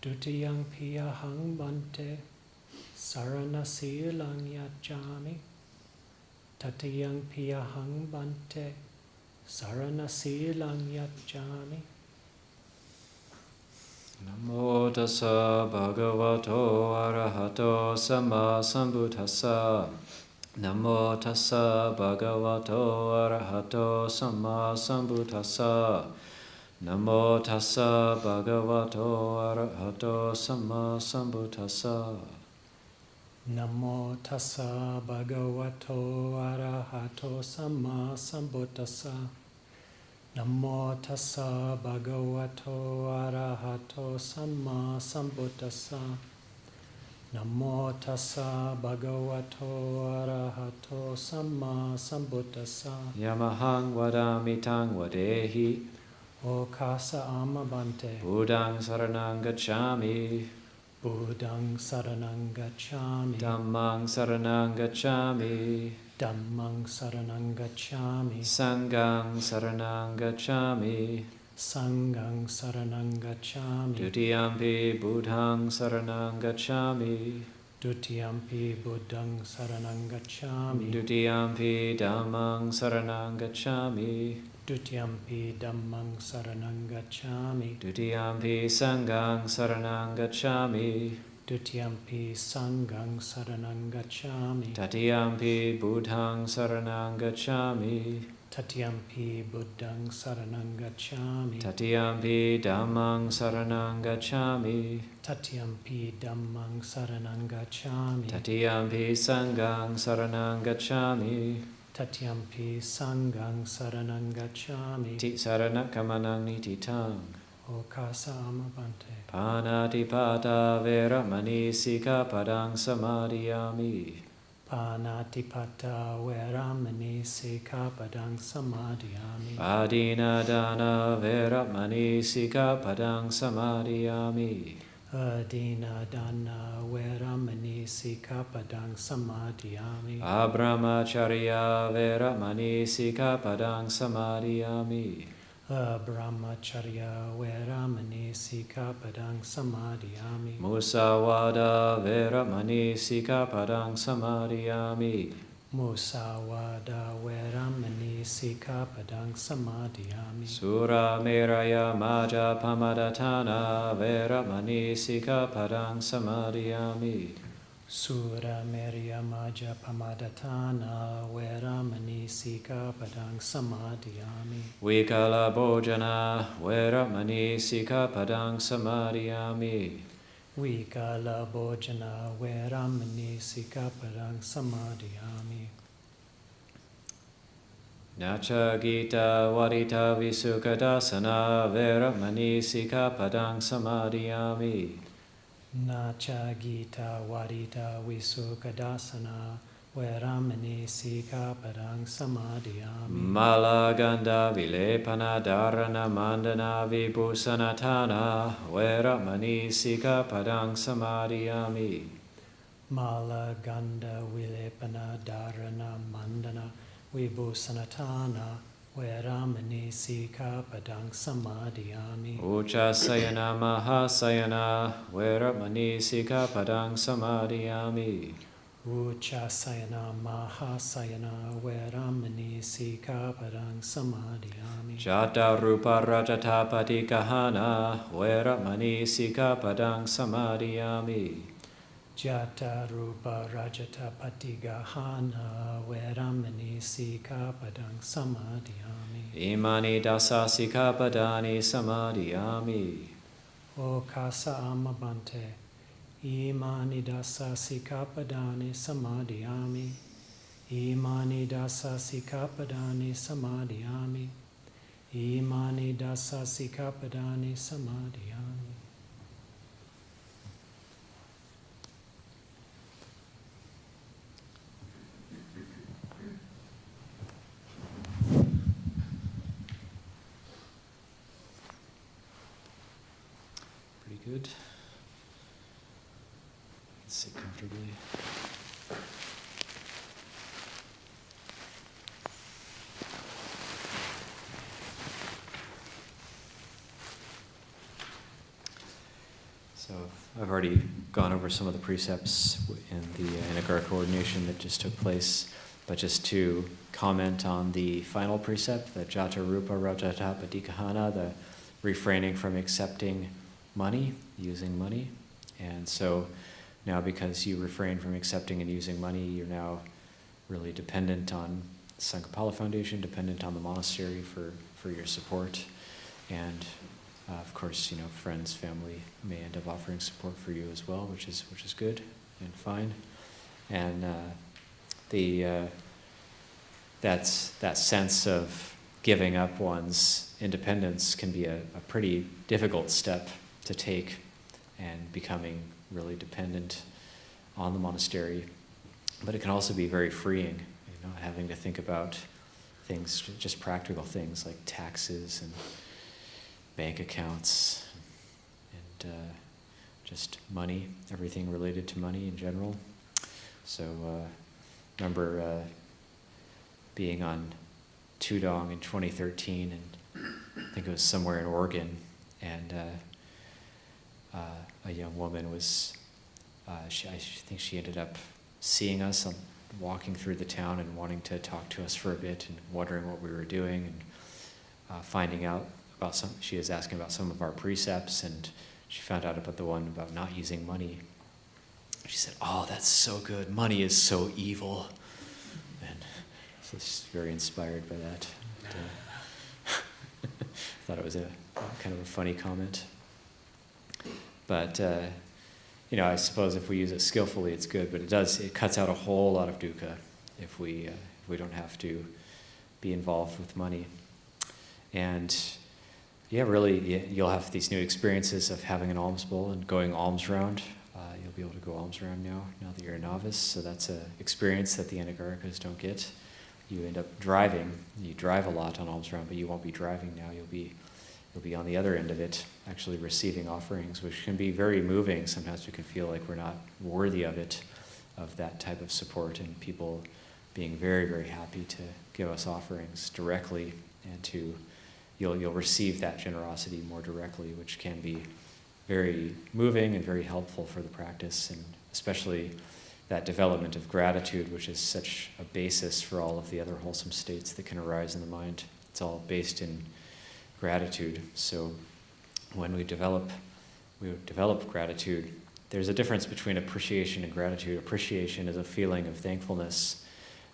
Dutiyang Piyahang Bante Sarana Silang Yachami Tatiyang Piyahang Bante Sarana Silang Yachami. Namo tassa bhagavato arahato samma sambuddhassa. Namo tassa bhagavato arahato samma sambuddhassa. Namo tassa bhagavato arahato samma sambuddhassa. Namo tassa bhagavato arahato samma sambuddhassa. Namo tassa bhagavato arahato samma sambuddhassa. Namo tassa bhagavato arahato samma sambuddhassa. Yamahang vadami tang vadehi. O Kasa Ama Bante. Buddhang saranang gacchami. Buddhang saranang gacchami. Dhammang saranang gacchami. Dhammang saranang gacchami. Sanghang saranang gacchami. Sanghang saranang gacchami. Dutiyampi buddhang saranang gacchami. Dutiyampi buddhang saranang gacchami. Dutiyampi dhammang saranang gacchami. Dutiyampi dhammang saranang gacchami. Dutiyampi sanghang saranang gacchami. Dutiyampi sanghang saranang gacchami. Tatiyampi buddhang saranang gacchami. Tatiyampi buddhang saranang gacchami. Tatiyampi dhammang saranang gacchami. Tatiyampi dhammang saranang gacchami. Tatiyampi sanghang saranang gacchami. Tatiyampi sanghang saranang gacchami. Ti saranakamanang nititang. O Kasa Ama Bante. Panatipata veramani sikapadang samadhiyami. Panatipata veramani sikapadang samadhiyami. Adinadana veramani sikapadang samadhiyami. Adina dana veramani sikapadang samadhiyami. Abramacharya veramani sikapadang samadhiyami. Brahmacharya veramani sikapadang samadhiyami. Musawada veramani sikapadang samadhiyami. Musawada veramani sikapadang samadhiyami. Sura meraya maja pamadatana veramani sikapadang samadhiyami. Sura merya maja pamadatana veramani sikapadang samadhiyami. Vikala bhojana veramani sikapadang samadhiyami. Vikala bhojana veramani sikapadang samadhiyami. Nacha gita varita visukadasana veramani sikapadang samadhiyami. Nacha gita varita visukadasana veramani sikapadang samadhiyami. Malaganda vilepana dharana mandana vibhusanatana veramani sikapadang samadhiyami. Mala ganda vilepana dharana mandana vibhusanatana veramani sikapadang samadhiyami. Uchasayana mahasayana veramani sikapadang samadhiyami. Uchasayana Mahasayana Veramani Sikapadang Samadhiyami. Jata rupa rajata patikahana veramani sikapadang samadhiyami. Jata Rupa Rajata Patigahana Veramani Sikapadang Samadhiyami. Imani dasa sikapadani samadhiyami. O Kasa Amabante Imani Dasa Sikapadani Samadhiyami. Imani Dasa Sikapadani Samadhiyami. Imani Dasa Sikapadani Samadhiyami. Pretty good. Sit comfortably. So I've already gone over some of the precepts in the Anagārika Ordination that just took place, but just to comment on the final precept, the Jata Rupa Rajata Patikahana, the refraining from accepting money, using money. And so now because you refrain from accepting and using money, you're now really dependent on Sangha Foundation, dependent on the monastery for your support. And of course, friends, family may end up offering support for you as well, which is good and fine. And that sense of giving up one's independence can be a pretty difficult step to take, and becoming really dependent on the monastery. But it can also be very freeing, having to think about things, just practical things like taxes and bank accounts and just money, everything related to money in general. So remember being on Tudong in 2013, and I think it was somewhere in Oregon, and a young woman was, I think she ended up seeing us walking through the town and wanting to talk to us for a bit and wondering what we were doing, and finding out about she was asking about some of our precepts, and she found out about the one about not using money. She said, "Oh, that's so good. Money is so evil." And so she's very inspired by that. Thought it was a kind of a funny comment. But, I suppose if we use it skillfully, it's good, but it cuts out a whole lot of dukkha if we don't have to be involved with money. And really, you'll have these new experiences of having an alms bowl and going alms round. You'll be able to go alms round now that you're a novice, so that's an experience that the Anagārikas don't get. You end up driving. You drive a lot on alms round, but you won't be driving now. You'll be on the other end of it, actually receiving offerings, which can be very moving. Sometimes we can feel like we're not worthy of it, of that type of support, and people being very, very happy to give us offerings directly, and you'll receive that generosity more directly, which can be very moving and very helpful for the practice, and especially that development of gratitude, which is such a basis for all of the other wholesome states that can arise in the mind. It's all based in gratitude. So when we develop gratitude, there's a difference between appreciation and gratitude. Appreciation is a feeling of thankfulness.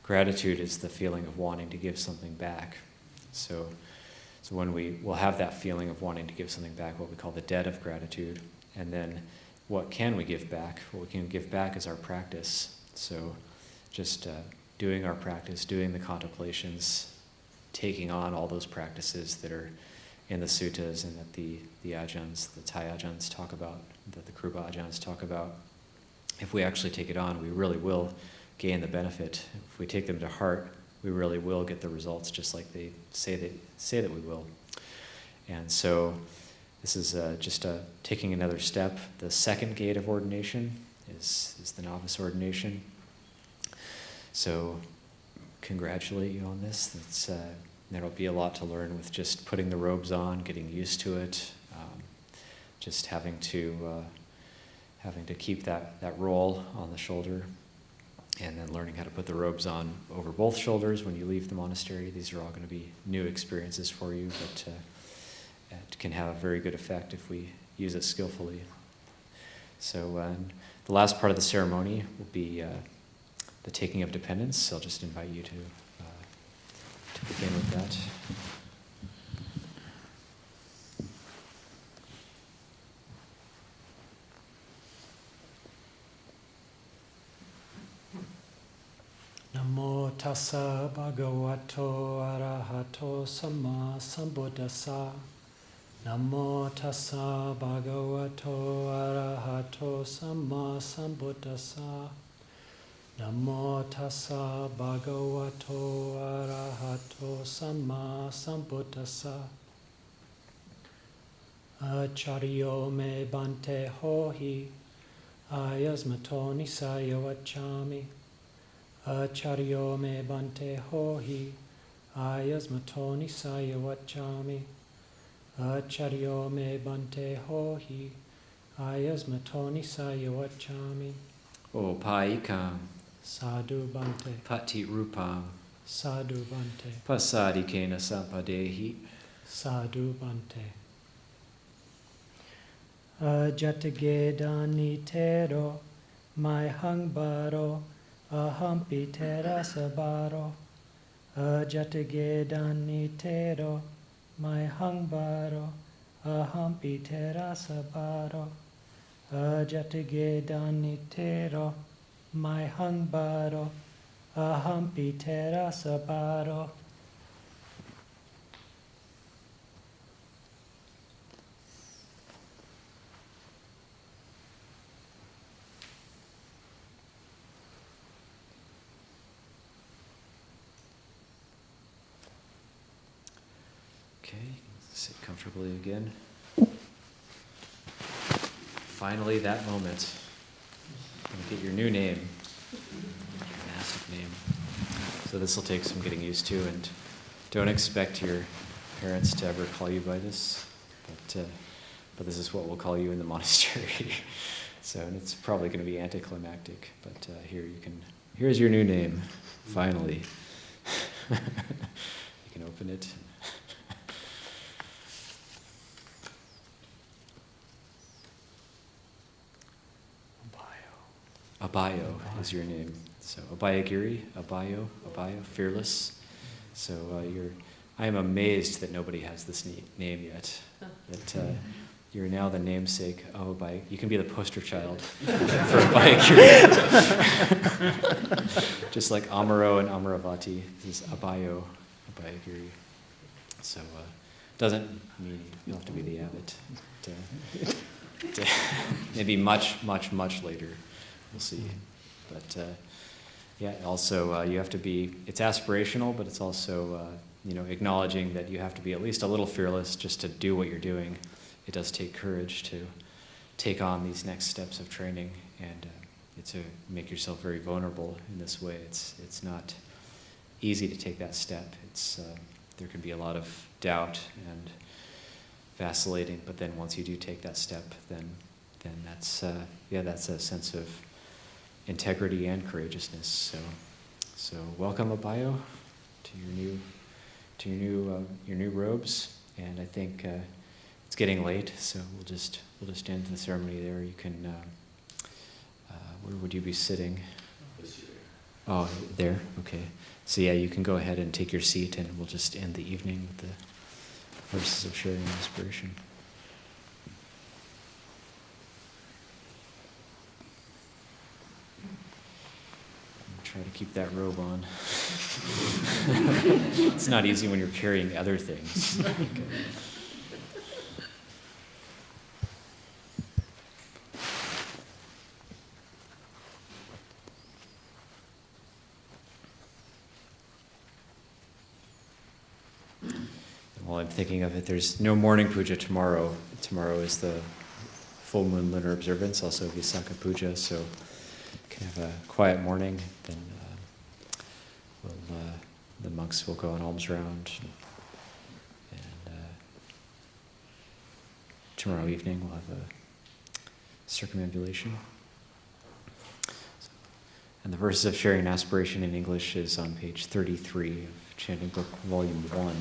Gratitude is the feeling of wanting to give something back. So when we'll have that feeling of wanting to give something back, what we call the debt of gratitude, and then what can we give back? What we can give back is our practice. So just doing our practice, doing the contemplations, taking on all those practices that are in the suttas and that the ajahns, the Thai ajahns talk about, that the Krupa ajahns talk about. If we actually take it on, we really will gain the benefit. If we take them to heart, we really will get the results, just like they say that we will. And so this is just taking another step. The second gate of ordination is the novice ordination. So congratulate you on this. There'll be a lot to learn with just putting the robes on, getting used to it, just having to keep that role on the shoulder. and then learning how to put the robes on over both shoulders when you leave the monastery. These are all going to be new experiences for you, but it can have a very good effect if we use it skillfully. So the last part of the ceremony will be the taking of dependence. I'll just invite you to begin with that. Namo tassa bhagavato arahato samma sambuddhassa. Namo tassa bhagavato arahato samma sambuddhassa. Namo tassa bhagavato arahato samma sambuddhassa. Acharyo me bante hohi ayasmato nisaya vachami. Acharyo me bante hohi ayasmato nisaya vachami. Acharyo me bante hohi ayasmato nisaya vachami. O paikam Sadhu bante. pati rupam Sadhu bante. pasadikena sampadehi. Sadhu bante. Ajatagedani tero mai hangbaro ahampi terasabaro. Ajatagedani tero mai hangbaro ahampi terasabaro. Ajatagedani tero mai hangbaro ahampi terasabaro. Okay, sit comfortably again. Finally, that moment. You get your new name, your monastic name. So this will take some getting used to, and don't expect your parents to ever call you by this, but this is what we'll call you in the monastery. So, and it's probably going to be anticlimactic, but here's your new name, finally. You can open it. Abhayo is your name. So Abhayagiri, Abhayo, fearless. So I am amazed that nobody has this name yet. That you're now the namesake of Abhayagiri. You can be the poster child for Abhayagiri. Just like Amaro and Amaravati, this is Abhayagiri. So doesn't mean you'll have to be the abbot. Maybe much, much, much later. We'll see. But yeah, also you have to be, it's aspirational, but it's also, acknowledging that you have to be at least a little fearless just to do what you're doing. It does take courage to take on these next steps of training, and to make yourself very vulnerable in this way. It's not easy to take that step. There can be a lot of doubt and vacillating, but then once you do take that step, then that's a sense of integrity and courageousness. So welcome, Abhayo, to your new robes. And I think it's getting late, so we'll just end the ceremony there. You can where would you be sitting? Oh, there. Okay. So yeah, you can go ahead and take your seat, and we'll just end the evening with the verses of sharing and inspiration. Try to keep that robe on. It's not easy when you're carrying other things. Okay. While I'm thinking of it, there's no morning puja tomorrow. Tomorrow is the full moon lunar observance, also Visakha puja, so can have a quiet morning, then the monks will go on alms round, and tomorrow evening we'll have a circumambulation. So And the verses of sharing aspiration in English is on page 33 of Chanting Book, Volume 1.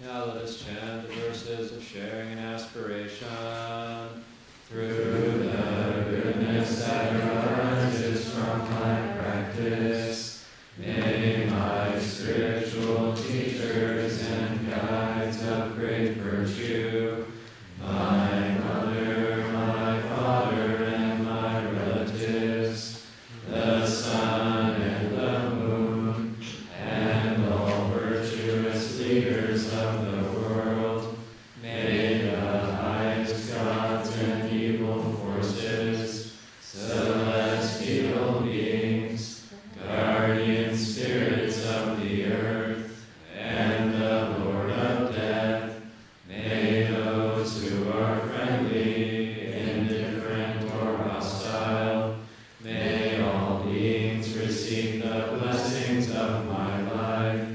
Now let us chant the verses of sharing and aspiration through the goodness that arises from my practice. May my spiritual teachers and guides of great virtue, my mother, my father, and my relatives, the sun and the moon, and all virtuous leaders of the world, may the highest gods and evil forces, celestial beings, guardian spirits of the earth, and the Lord of death, may those who are friendly, indifferent, or hostile, may all beings receive the blessings of my life.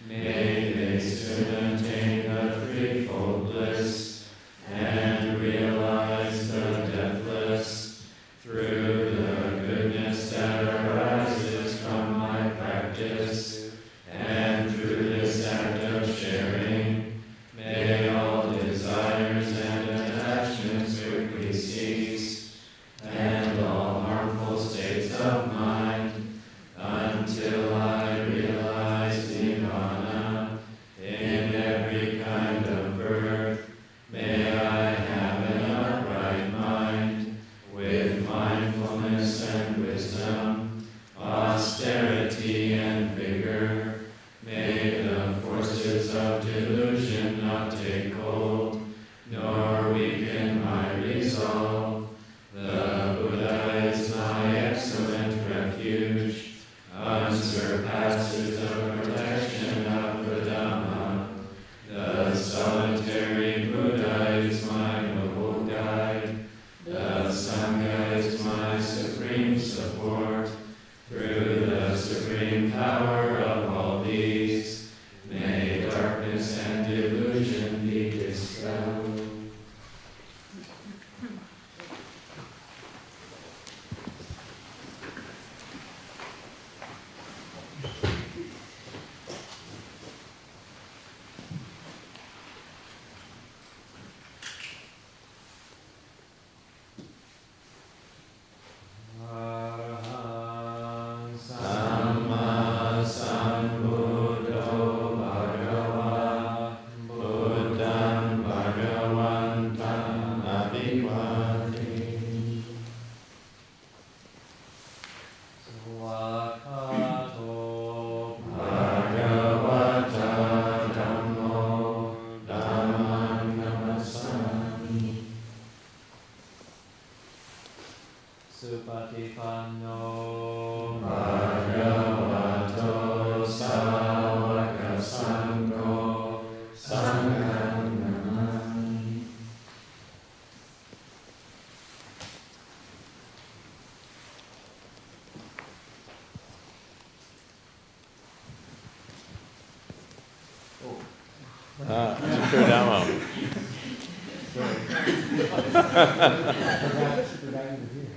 May they soon attain the threefold bliss and realize the deathless through the goodness that arises from my practice. And through this act of sharing, may all desires and attachments quickly cease, and all harmful states of mind, until I realize nirvana in every kind of birth. May I have an upright mind, with mindfulness and wisdom, austerity and vigor. May the forces of delusion not take hold, nor weaken my resolve. The Buddha is my excellent refuge, unsurpasses the protection of the Dhamma. The solitary Buddha is my noble guide. The Sangha is my supreme support. Through the supreme power of all these, may darkness and delusion be dispelled. Arahant Samma Sambuddho Bhagava Buddham Bhagavantam Abhivati Swakato Bhagavata Dhammo Dhammam Namasami Supatipanno Bhagavato Sāvaka Sangho Sangham Namami. Super Dhammo. Forgot you were here.